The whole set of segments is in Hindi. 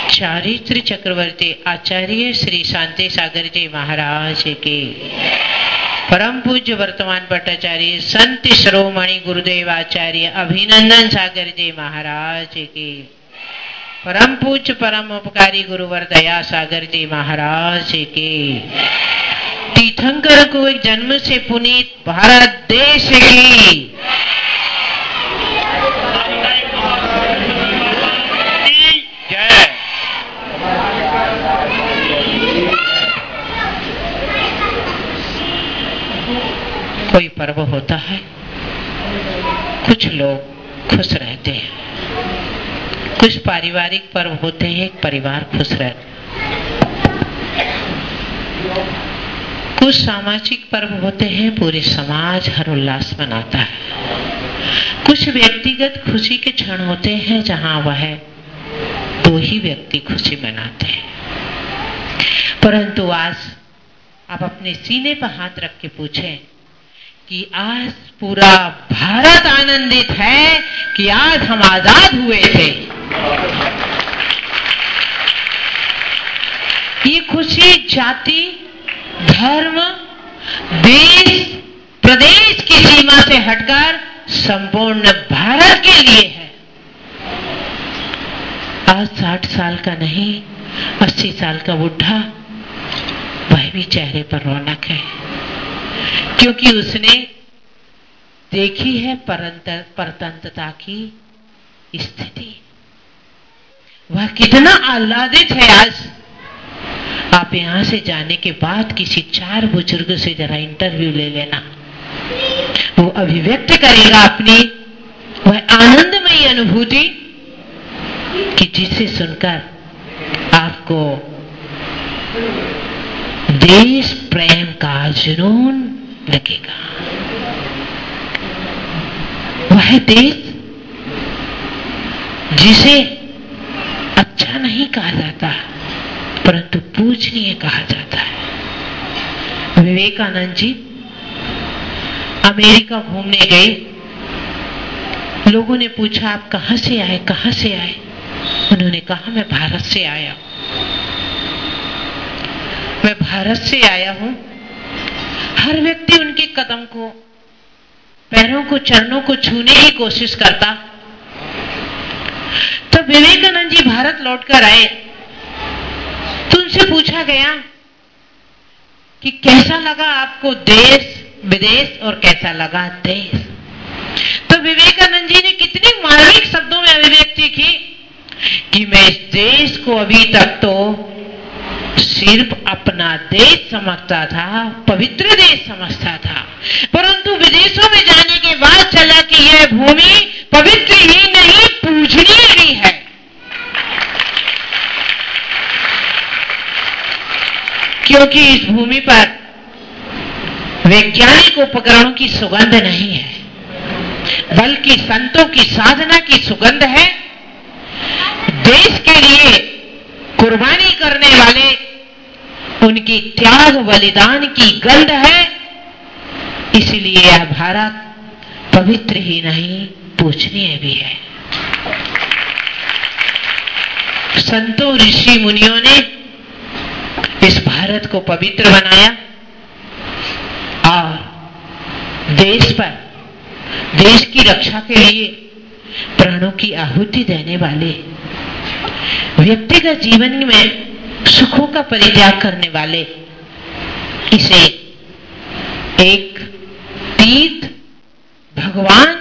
चारित्र चक्रवर्ती आचार्य श्री शांति सागर जी महाराज के, परम पूज्य वर्तमान भट्टाचार्य संत शिरोमणि गुरुदेव आचार्य अभिनंदन सागर जी महाराज के, परम पूज्य परम उपकारी गुरुवर दया सागर जी महाराज के, तीर्थंकर को एक जन्म से पुनीत भारत देश की कोई पर्व होता है, कुछ लोग खुश रहते हैं, कुछ पारिवारिक पर्व होते हैं, एक परिवार खुश रहता है, कुछ सामाजिक पर्व होते हैं, पूरे समाज हर उल्लास मनाता है, कुछ व्यक्तिगत खुशी के क्षण होते हैं जहां वह दो ही व्यक्ति खुशी मनाते हैं। परंतु आज आप अपने सीने पर हाथ रख के पूछें कि आज पूरा भारत आनंदित है कि आज हम आजाद हुए थे। ये खुशी जाति, धर्म, देश, प्रदेश की सीमा से हटकर संपूर्ण भारत के लिए है। आज 60 साल का नहीं, 80 साल का बुढ़ा, वह भी चेहरे पर रौनक है, क्योंकि उसने देखी है परतंत्रता की स्थिति। वह कितना आह्लादित है। आज आप यहां से जाने के बाद किसी 4 बुजुर्ग से जरा इंटरव्यू ले लेना, वो अभिव्यक्त करेगा अपनी वह आनंदमयी अनुभूति कि जिसे सुनकर आपको देश प्रेम का जुनून लगेगा। वह देश जिसे अच्छा नहीं कहा जाता परंतु पूजनीय कहा जाता है। विवेकानंद जी अमेरिका घूमने गए, लोगों ने पूछा आप कहां से आए, कहां से आए? उन्होंने कहा मैं भारत से आया, मैं भारत से आया हूं। हर व्यक्ति उनके कदम को, पैरों को, चरणों को छूने की कोशिश करता। तो विवेकानंद जी भारत लौटकर आए तो उनसे पूछा गया कि कैसा लगा आपको देश विदेश और कैसा लगा देश? तो विवेकानंद जी ने कितनी मार्मिक शब्दों में अभिव्यक्ति की कि मैं इस देश को अभी तक तो सिर्फ अपना देश समझता था, पवित्र देश समझता था, परंतु विदेशों में जाने के बाद चला कि यह भूमि पवित्र ही नहीं पूजनीय भी है। क्योंकि इस भूमि पर वैज्ञानिक उपकरणों की सुगंध नहीं है, बल्कि संतों की साधना की सुगंध है। देश के लिए कुर्बानी करने वाले उनकी त्याग बलिदान की गंध है। इसलिए यह भारत पवित्र ही नहीं पूजनीय भी है। संतों ऋषि मुनियों ने इस भारत को पवित्र बनाया और देश पर, देश की रक्षा के लिए प्राणों की आहुति देने वाले, व्यक्तिगत जीवन में सुखों का परित्याग करने वाले इसे एक तीर्थ भगवान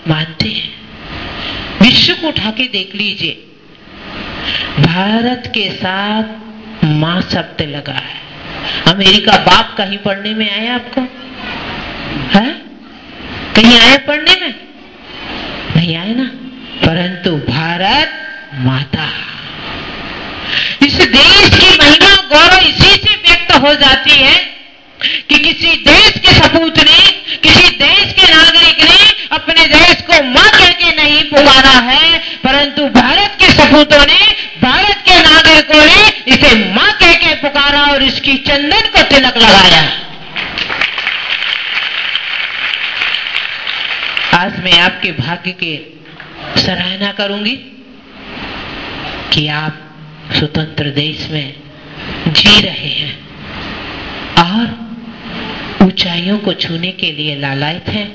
मानते हैं। विश्व को उठा के देख लीजिए, भारत के साथ मां शब्द लगा है। अमेरिका बाप कहीं पढ़ने में आया आपको? है कहीं आया पढ़ने में? नहीं आए ना। परंतु भारत माता, इस देश की महिमा गौरव इसी से व्यक्त हो जाती है कि किसी देश के सपूत ने, किसी देश के नागरिक ने अपने देश को मां कह के नहीं पुकारा है, परंतु भारत के सपूतों ने, भारत के नागरिकों ने इसे मां कह के पुकारा और इसकी चंदन को तिलक लगाया। आज मैं आपके भाग्य की सराहना करूंगी कि आप स्वतंत्र देश में जी रहे हैं और ऊंचाइयों को छूने के लिए लालायित हैं।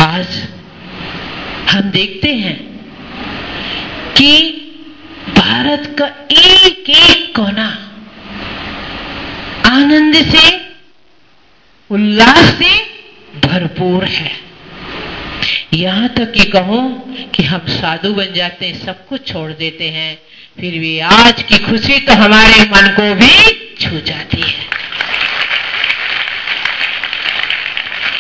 आज हम देखते हैं कि भारत का एक एक कोना आनंद से, उल्लास से भरपूर है। यहां तक कि कहो कि हम साधु बन जाते हैं, सब कुछ छोड़ देते हैं, फिर भी आज की खुशी तो हमारे मन को भी छू जाती है।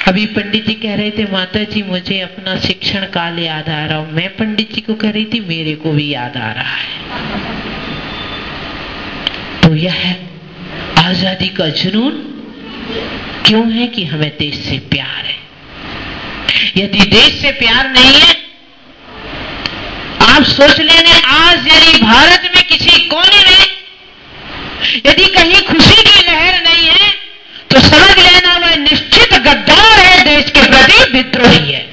अभी पंडित जी कह रहे थे, माता जी मुझे अपना शिक्षण काल याद आ रहा हूं। मैं पंडित जी को कह रही थी, मेरे को भी याद आ रहा है। तो यह आजादी का जुनून क्यों है कि हमें देश से प्यार है। यदि देश से प्यार नहीं है, आप सोच लेने, आज यदि भारत में किसी कोने में यदि कहीं खुशी की लहर नहीं है, तो समझ लेना वह निश्चित गद्दार है, देश के प्रति विद्रोही है।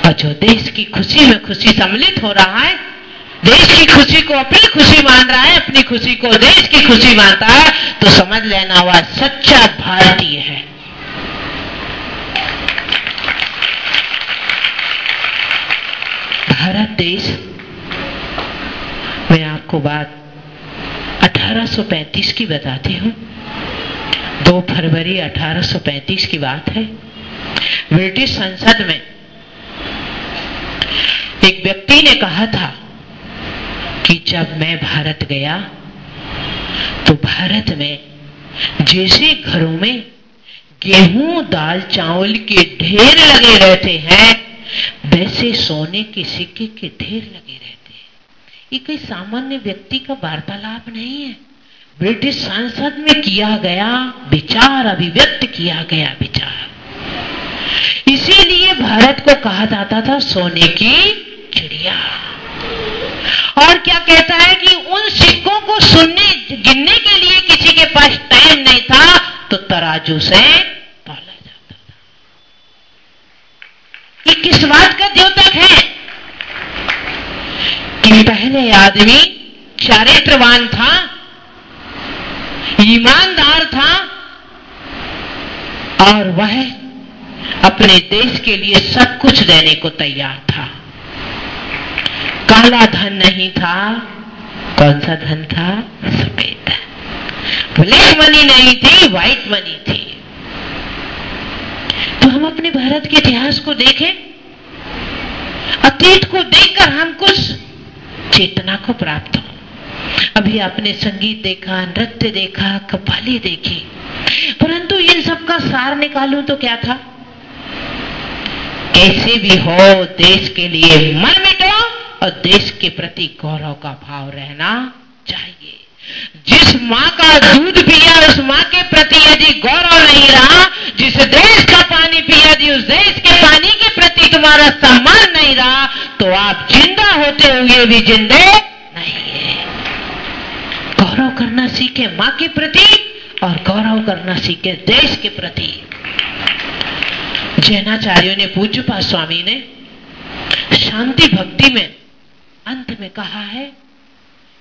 और जो देश की खुशी में खुशी सम्मिलित हो रहा है, देश की खुशी को अपनी खुशी मान रहा है, अपनी खुशी को देश की खुशी मानता है, तो समझ लेना वह सच्चा भारतीय है। भारत देश, मैं आपको बात 1835 की बताती हूं। 2 फरवरी 1835 की बात है। ब्रिटिश संसद में एक व्यक्ति ने कहा था कि जब मैं भारत गया तो भारत में जैसे घरों में गेहूं दाल चावल के ढेर लगे रहते हैं, वैसे सोने के सिक्के के ढेर लगे रहते हैं। ये कोई सामान्य व्यक्ति का वार्तालाप नहीं है, ब्रिटिश संसद में किया गया विचार, अभिव्यक्त किया गया विचार। इसीलिए भारत को कहा जाता था सोने की चिड़िया। और क्या कहता है कि उन सिक्कों को सुनने गिनने के लिए किसी के पास टाइम नहीं था, तो तराजू से तौला जाता था। ये किस बात का द्योतक है कि पहले आदमी चारित्रवान था, ईमानदार था, और वह अपने देश के लिए सब कुछ देने को तैयार था। काला धन नहीं था। कौन सा धन था? सफेद धन। ब्लैक मनी नहीं थी, व्हाइट मनी थी। तो हम अपने भारत के इतिहास को देखें, अतीत को देखकर हम कुछ चेतना को प्राप्त हो। अभी आपने संगीत देखा, नृत्य देखा, कव्वाली देखी, परंतु इन सब का सार निकालूं तो क्या था? कैसे भी हो देश के लिए मर मिटो और देश के प्रति गौरव का भाव रहना चाहिए। जिस माँ का दूध पिया उस माँ के प्रति यदि गौरव नहीं रहा, जिस देश का पानी पिया यदि उस देश के पानी के प्रति तुम्हारा सम्मान नहीं रहा, तो आप जिंदा होते हुए भी जिंदे नहीं है। गौरव करना सीखे माँ के प्रति और गौरव करना सीखे देश के प्रति। जैनाचार्यों ने, पूज्यपाद स्वामी ने शांति भक्ति में अंत में कहा है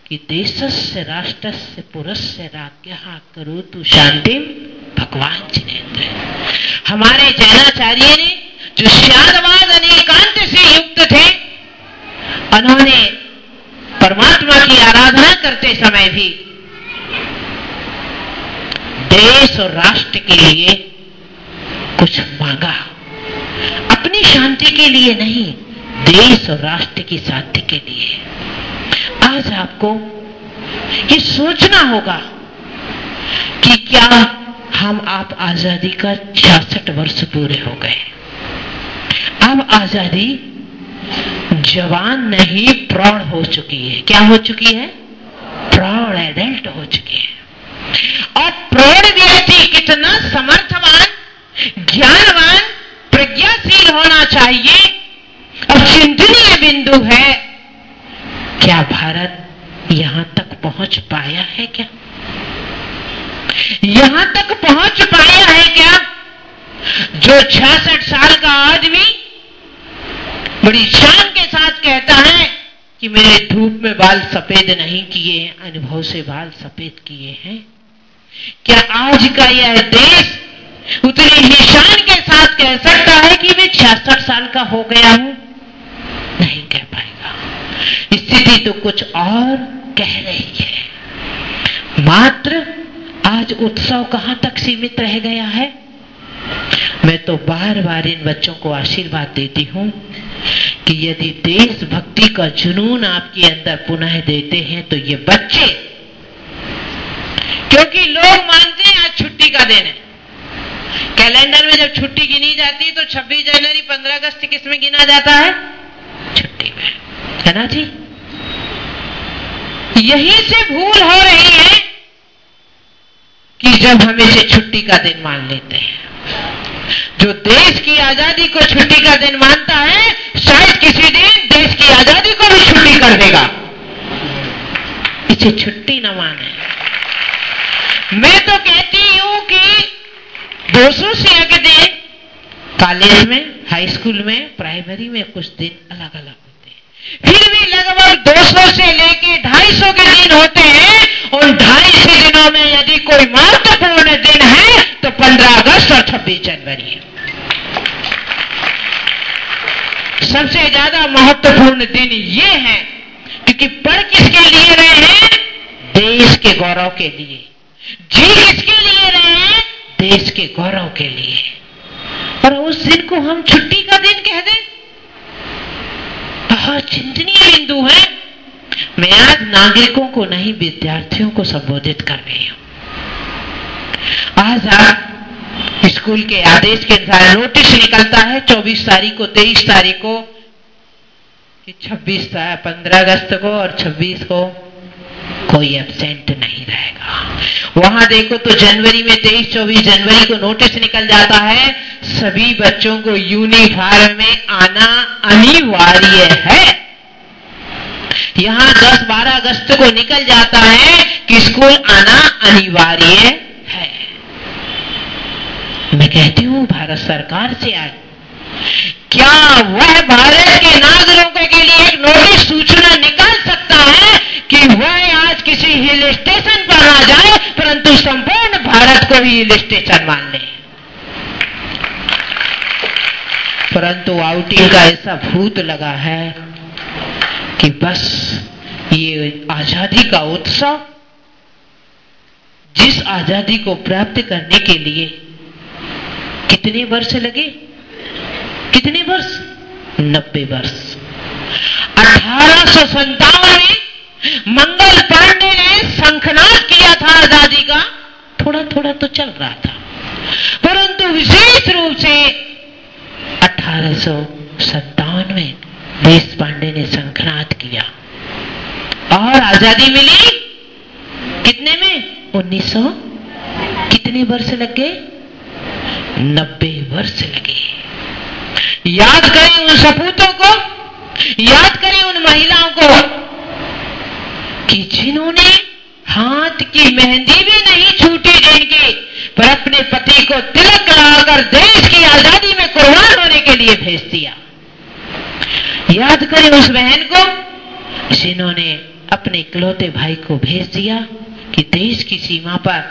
कि देशस्य राष्ट्रस्य पुरस्य राज्ञः करोतु शांतिम भगवान जिनेन्द्र। हमारे जैनाचार्य ने, जो श्यादवाद अनेकांत से युक्त थे, उन्होंने परमात्मा की आराधना करते समय भी देश और राष्ट्र के लिए कुछ मांगा। अपनी शांति के लिए नहीं, देश और राष्ट्र की शांति के लिए। आज आपको ये सोचना होगा कि क्या हम आप आजादी का 66 वर्ष पूरे हो गए। अब आजादी जवान नहीं प्रौढ़ हो चुकी है। क्या हो चुकी है? प्रौढ़, एडल्ट हो चुकी है। और प्रौढ़ व्यक्ति कितना समर्थवान, ज्ञानवान, प्रज्ञाशील होना चाहिए। अब चिंतनीय बिंदु है, क्या भारत यहां तक पहुंच पाया है? क्या यहां तक पहुंच पाया है क्या? जो 66 साल का आदमी बड़ी शान के साथ कहता है कि मैंने धूप में बाल सफेद नहीं किए, अनुभव से बाल सफेद किए हैं। क्या आज का यह देश उतने निशान के साथ कह सकता है कि मैं 66 साल का हो गया हूं? नहीं कह पाएगा। स्थिति तो कुछ और कह रही है। मात्र आज उत्सव कहां तक सीमित रह गया है? मैं तो बार बार इन बच्चों को आशीर्वाद देती हूं कि यदि देशभक्ति का जुनून आपके अंदर पुनः देते हैं तो ये बच्चे, क्योंकि लोग मानते हैं आज छुट्टी का दिन है। कैलेंडर में जब छुट्टी गिनी जाती है तो 26 जनवरी 15 अगस्त किस में गिना जाता है? छुट्टी में, है ना जी? यहीं से भूल हो रही है कि जब हम इसे छुट्टी का दिन मान लेते हैं। जो देश की आजादी को छुट्टी का दिन मानता है, शायद किसी दिन देश की आजादी को भी छुट्टी कर देगा। इसे छुट्टी न माने। मैं तो कहती हूं कि 200 से अधिक दिन कॉलेज में, हाई स्कूल में, प्राइमरी में कुछ दिन अलग अलग होते हैं, फिर भी लगभग 200 से लेके 250 के दिन होते हैं। उन 250 दिनों में यदि कोई महत्वपूर्ण दिन है तो 15 अगस्त और 26 जनवरी है। सबसे ज्यादा महत्वपूर्ण दिन ये है, क्योंकि पढ़ किसके लिए रहे हैं? देश के गौरव के लिए। जी किसके लिए रहे हैं? देश के गौरव के लिए। और उस दिन को हम छुट्टी का दिन कह दें, बहुत चिंतनीय बिंदु है। मैं आज नागरिकों को नहीं, विद्यार्थियों को संबोधित कर रही हूं। आज आप स्कूल के आदेश के अनुसार नोटिस निकलता है 24 तारीख को, 23 तारीख को, कि 15 अगस्त को और 26 को कोई एब्सेंट नहीं रहेगा। वहां देखो तो जनवरी में 23-24 जनवरी को नोटिस निकल जाता है, सभी बच्चों को यूनिफॉर्म में आना अनिवार्य है। यहां 10-12 अगस्त को निकल जाता है कि स्कूल आना अनिवार्य है। मैं कहती हूं भारत सरकार से, आज क्या वह भारत के नागरिकों के लिए एक नोटिस सूचना निकाल सकता है कि वह आज किसी हिल स्टेशन पर ना जाए, परंतु संपूर्ण भारत को ही हिल स्टेशन मान ले? परंतु आउटिंग का ऐसा भूत लगा है कि बस ये आजादी का उत्सव, जिस आजादी को प्राप्त करने के लिए कितने वर्ष लगे? कितने वर्ष? 90 वर्ष। 1857 में मंगल पांडे ने शंखनाद किया था आजादी का। थोड़ा थोड़ा तो चल रहा था, परंतु विशेष रूप से 1857 में देश पांडे ने शंखनाद किया और आजादी मिली कितने में? 1900 कितने वर्ष लग गए? 90 वर्ष लगे। याद करें उन सपूतों को, याद करें उन महिलाओं को कि जिन्होंने हाथ की मेहंदी भी नहीं छूटी जिनकी, पर अपने पति को तिलक लगाकर देश की आजादी में कुर्बान होने के लिए भेज दिया। याद करें उस बहन को जिन्होंने अपने इकलौते भाई को भेज दिया कि देश की सीमा पर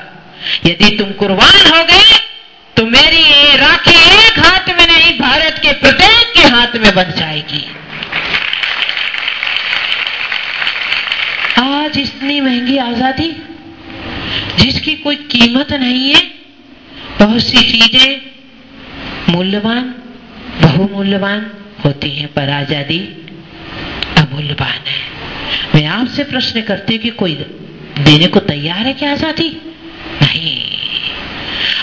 यदि तुम कुर्बान हो गए तो मेरी ये राखी एक हाथ में नहीं, भारत के प्रत्येक के हाथ में बन जाएगी। आज इतनी महंगी आजादी जिसकी कोई कीमत नहीं है, बहुत सी चीजें मूल्यवान, बहुमूल्यवान होती हैं, पर आजादी अमूल्यवान है। मैं आपसे प्रश्न करती हूं कि कोई देने को तैयार है क्या आजादी? नहीं।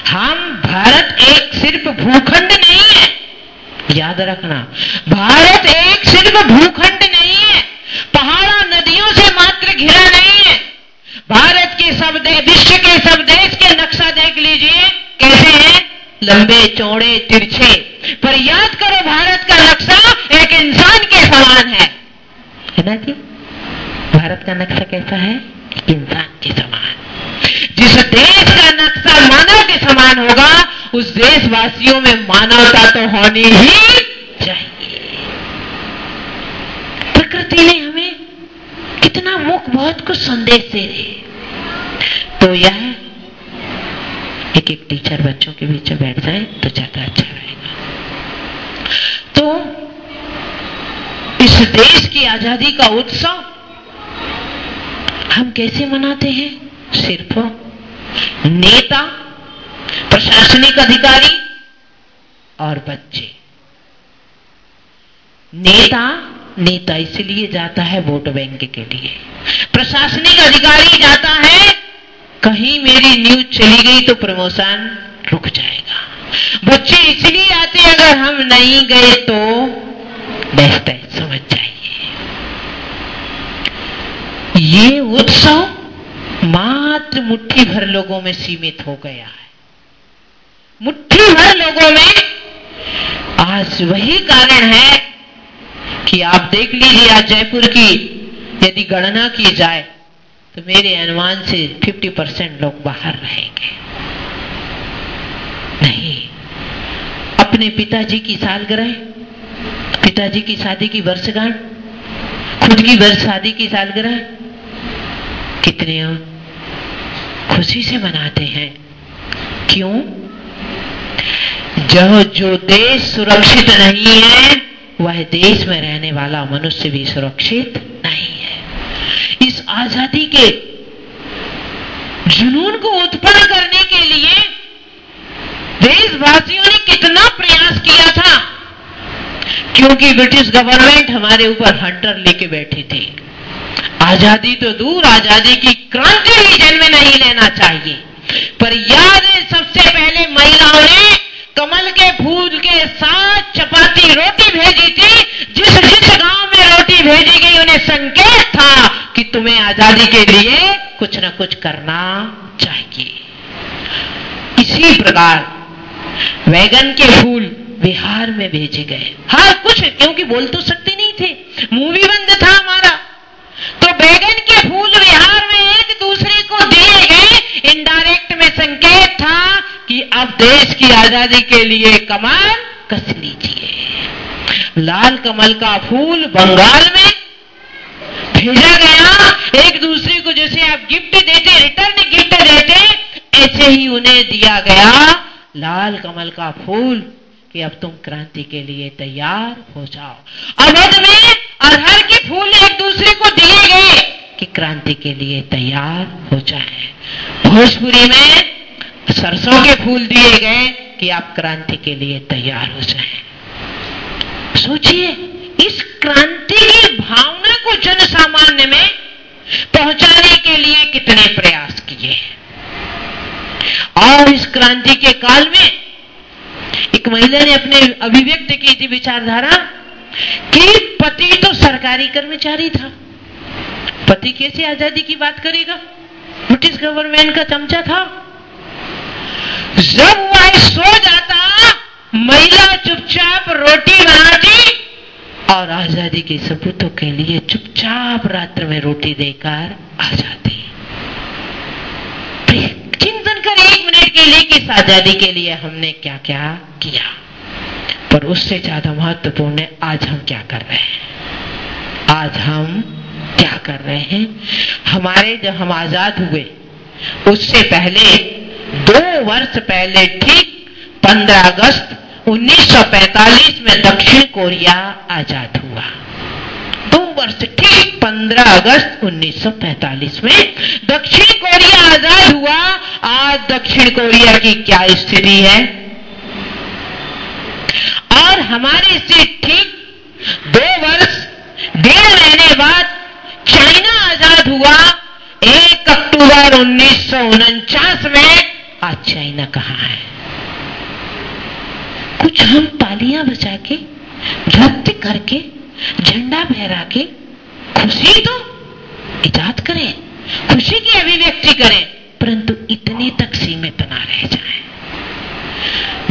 हम भारत एक सिर्फ भूखंड नहीं है, याद रखना, भारत एक सिर्फ भूखंड नहीं है, पहाड़ों नदियों से मात्र घिरा नहीं है। भारत के सब विश्व के सब देश के नक्शा देख लीजिए कैसे हैं, लंबे चौड़े तिरछे, पर याद करो भारत का नक्शा एक इंसान के समान है ना जी? भारत का नक्शा कैसा है? एक इंसान के समान। जिस देश का नक्शा मानव के समान होगा, उस देशवासियों में मानवता तो होनी ही चाहिए। प्रकृति ने हमें लोग बहुत कुछ संदेश दे रहे। तो यह एक एक टीचर बच्चों के बीच में बैठ जाए तो ज्यादा अच्छा रहेगा। तो इस देश की आजादी का उत्सव हम कैसे मनाते हैं? सिर्फ नेता, प्रशासनिक अधिकारी और बच्चे। नेता इसलिए जाता है वोट बैंक के लिए, प्रशासनिक अधिकारी जाता है कहीं मेरी न्यूज चली गई तो प्रमोशन रुक जाएगा, बच्चे इसलिए आते हैं अगर हम नहीं गए तो बेस्ट है, समझ जाइए। ये उत्सव मात्र मुट्ठी भर लोगों में सीमित हो गया है, मुट्ठी भर लोगों में। आज वही कारण है कि आप देख लीजिए, आज जयपुर की यदि गणना की जाए तो मेरे अनुमान से 50% लोग बाहर रहेंगे। नहीं, अपने पिताजी की सालगिरह, पिताजी की शादी की वर्षगांठ, खुद की शादी की सालगिरह कितने खुशी से मनाते हैं। क्यों? जो देश सुरक्षित नहीं है वह देश में रहने वाला मनुष्य भी सुरक्षित नहीं है। इस आजादी के जुनून को उत्पन्न करने के लिए देशवासियों ने कितना प्रयास किया था, क्योंकि ब्रिटिश गवर्नमेंट हमारे ऊपर हंटर लेके बैठी थी। आजादी तो दूर, आजादी की क्रांति ही जन्म नहीं लेना चाहिए। पर याद है, सबसे पहले महिलाओं ने कमल के फूल के साथ चपाती रोटी भेजी थी। जिस जिस गांव में रोटी भेजी गई उन्हें संकेत था कि तुम्हें आजादी के लिए कुछ न कुछ करना चाहिए। इसी प्रकार वैगन के फूल बिहार में भेजे गए। हाँ, कुछ क्योंकि बोल तो सकते नहीं थे, मुंह भी बंद था हमारा, तो बैगन के फूल बिहार में एक दूसरे को दिए गए। इनडायरेक्ट में संकेत था कि अब देश की आजादी के लिए कमर कस लीजिए। लाल कमल का फूल बंगाल में भेजा गया। एक दूसरे को जैसे आप गिफ्ट देते, रिटर्न गिफ्ट देते, ऐसे ही उन्हें दिया गया लाल कमल का फूल कि अब तुम क्रांति के लिए तैयार हो जाओ। अवध में अरहर के फूल एक दूसरे को दिए गए कि क्रांति के लिए तैयार हो जाए। भोजपुरी में सरसों के फूल दिए गए कि आप क्रांति के लिए तैयार हो जाएं। सोचिए, इस क्रांति की भावना को जन सामान्य में पहुंचाने के लिए कितने प्रयास किए। और इस क्रांति के काल में एक महिला ने अपने अभिव्यक्त की थी विचारधारा कि पति तो सरकारी कर्मचारी था, पति कैसे आजादी की बात करेगा, ब्रिटिश गवर्नमेंट का चमचा था। जब वह सो जाता, महिला चुपचाप रोटी बनाती और आजादी के सपूतों के लिए चुपचाप रात्र में रोटी देकर आ जाती। चिंतन कर 1 मिनट के लिए कि इस आजादी के लिए हमने क्या क्या किया। पर उससे ज्यादा महत्वपूर्ण है आज हम क्या कर रहे हैं। आज हम क्या कर रहे हैं? हमारे जब हम आजाद हुए उससे पहले 2 वर्ष पहले ठीक 15 अगस्त 1945 में दक्षिण कोरिया आजाद हुआ। 2 वर्ष ठीक 15 अगस्त 1945 में दक्षिण कोरिया आजाद हुआ। आज दक्षिण कोरिया की क्या स्थिति है? और हमारे से ठीक 2 वर्ष 1.5 महीने बाद चाइना आजाद हुआ 1 अक्टूबर 1949 में। आज चाइना कहां है? कुछ हम तालियां बजा के, नृत्य करके, झंडा फहरा के खुशी तो इजाद करें, खुशी की अभिव्यक्ति करें, परंतु इतनी तक सीमित ना रह जाएं।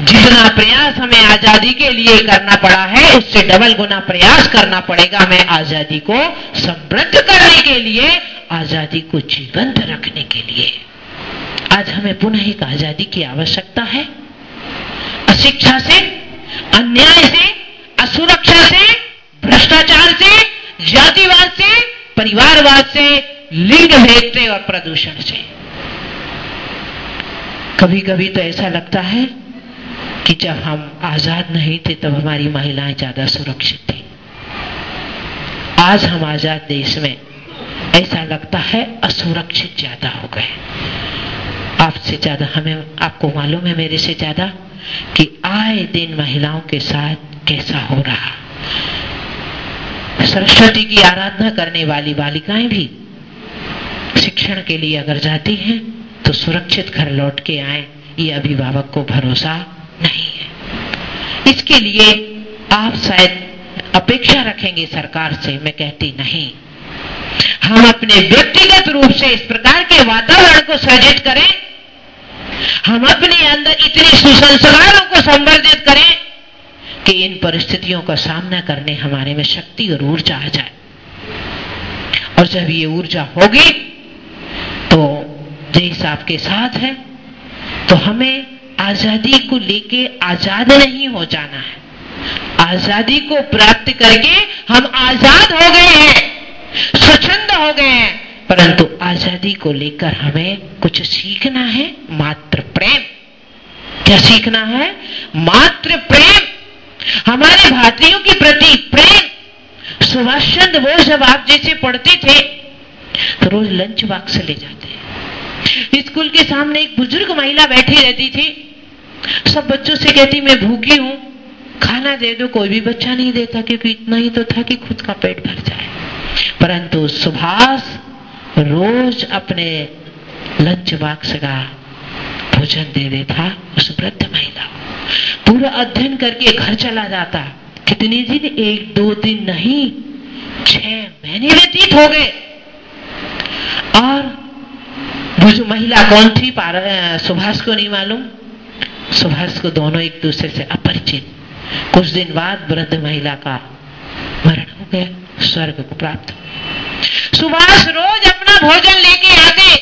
जितना प्रयास हमें आजादी के लिए करना पड़ा है उससे डबल गुना प्रयास करना पड़ेगा हमें आजादी को समृद्ध करने के लिए, आजादी को जीवंत रखने के लिए। आज हमें पुनः एक आजादी की आवश्यकता है। अशिक्षा से, अन्याय से, असुरक्षा से, भ्रष्टाचार से, जातिवाद से, परिवारवाद से लिंग भेद से और प्रदूषण से। कभी कभी तो ऐसा लगता है कि जब हम आजाद नहीं थे तब हमारी महिलाएं ज्यादा सुरक्षित थी। आज हम आजाद देश में ऐसा लगता है असुरक्षित ज्यादा हो गए। आपसे ज्यादा हमें, आपको मालूम है मेरे से ज्यादा कि आए दिन महिलाओं के साथ कैसा हो रहा। सरस्वती की आराधना करने वाली बालिकाएं भी शिक्षण के लिए अगर जाती हैं तो सुरक्षित घर लौट के आए, ये अभिभावक को भरोसा नहीं है। इसके लिए आप शायद अपेक्षा रखेंगे सरकार से, मैं कहती नहीं। हम अपने व्यक्तिगत रूप से इस प्रकार के वातावरण को सृजित करें, हम अपने अंदर इतने सुसंस्कारों को संवर्धित करें कि इन परिस्थितियों का सामना करने हमारे में शक्ति और ऊर्जा आ जाए। और जब ये ऊर्जा होगी तो देश आपके साथ है, तो हमें आजादी को लेके आजाद नहीं हो जाना है। आजादी को प्राप्त करके हम आजाद हो गए हैं, स्वच्छंद हो गए हैं, परंतु आजादी को लेकर हमें कुछ सीखना है, मात्र प्रेम। क्या सीखना है? मात्र प्रेम। हमारे भारतीयों के प्रति प्रेम। सुभाष चंद्र बोस जब आप जैसे पढ़ते थे तो रोज लंच बॉक्स ले जाते। स्कूल के सामने एक बुजुर्ग महिला बैठी रहती थी, सब बच्चों से कहती मैं भूखी हूं, खाना दे दो। कोई भी बच्चा नहीं देता क्योंकि इतना ही तो था कि खुद का पेट भर जाए। परंतु सुभाष रोज अपने लंच बॉक्स का भोजन दे देता उस वृद्ध महिला को। पूरा अध्ययन करके घर चला जाता। कितने दिन? 1-2 दिन नहीं, 6 महीने व्यतीत हो गए। और वो जो महिला कौन थी सुभाष को नहीं मालूम। सुभाष को दोनों एक दूसरे से अपरिचित। कुछ दिन बाद वृद्ध महिला का मरण हो गया, स्वर्ग को प्राप्त हो गया। सुभाष रोज अपना भोजन लेके आते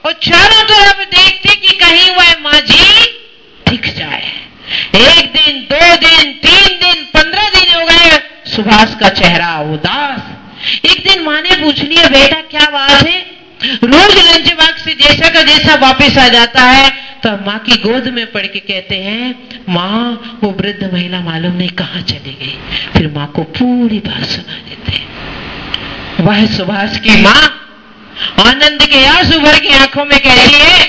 और चारों तरफ देखते कि कहीं वह माँ जी दिख जाए। 1 दिन, 2 दिन, 3 दिन, 15 दिन हो गए, सुभाष का चेहरा उदास। एक दिन माँ ने पूछ लिया, बेटा क्या बात है? रोज लंच बॉक्स से जैसा का जैसा वापस आ जाता है। तो माँ की गोद में पड़ के कहते हैं, माँ वो वृद्ध महिला मालूम नहीं कहाँ चली गई। फिर माँ को पूरी बात सुना देते हैं। वह सुभाष की माँ आनंद के आंसू भर की आंखों में कहती है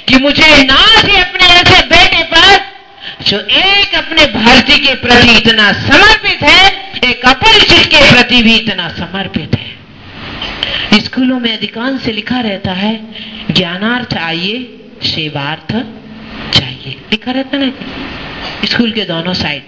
कि मुझे नाज है अपने ऐसे बेटे पर जो एक अपने भारती के प्रति इतना समर्पित है, एक अपरिचित के प्रति भी इतना समर्पित है। स्कूलों में अधिकांश से लिखा रहता है ज्ञानार्थ आइए, सेवार्थ चाहिए, लिखा रहता ना स्कूल के दोनों साइड।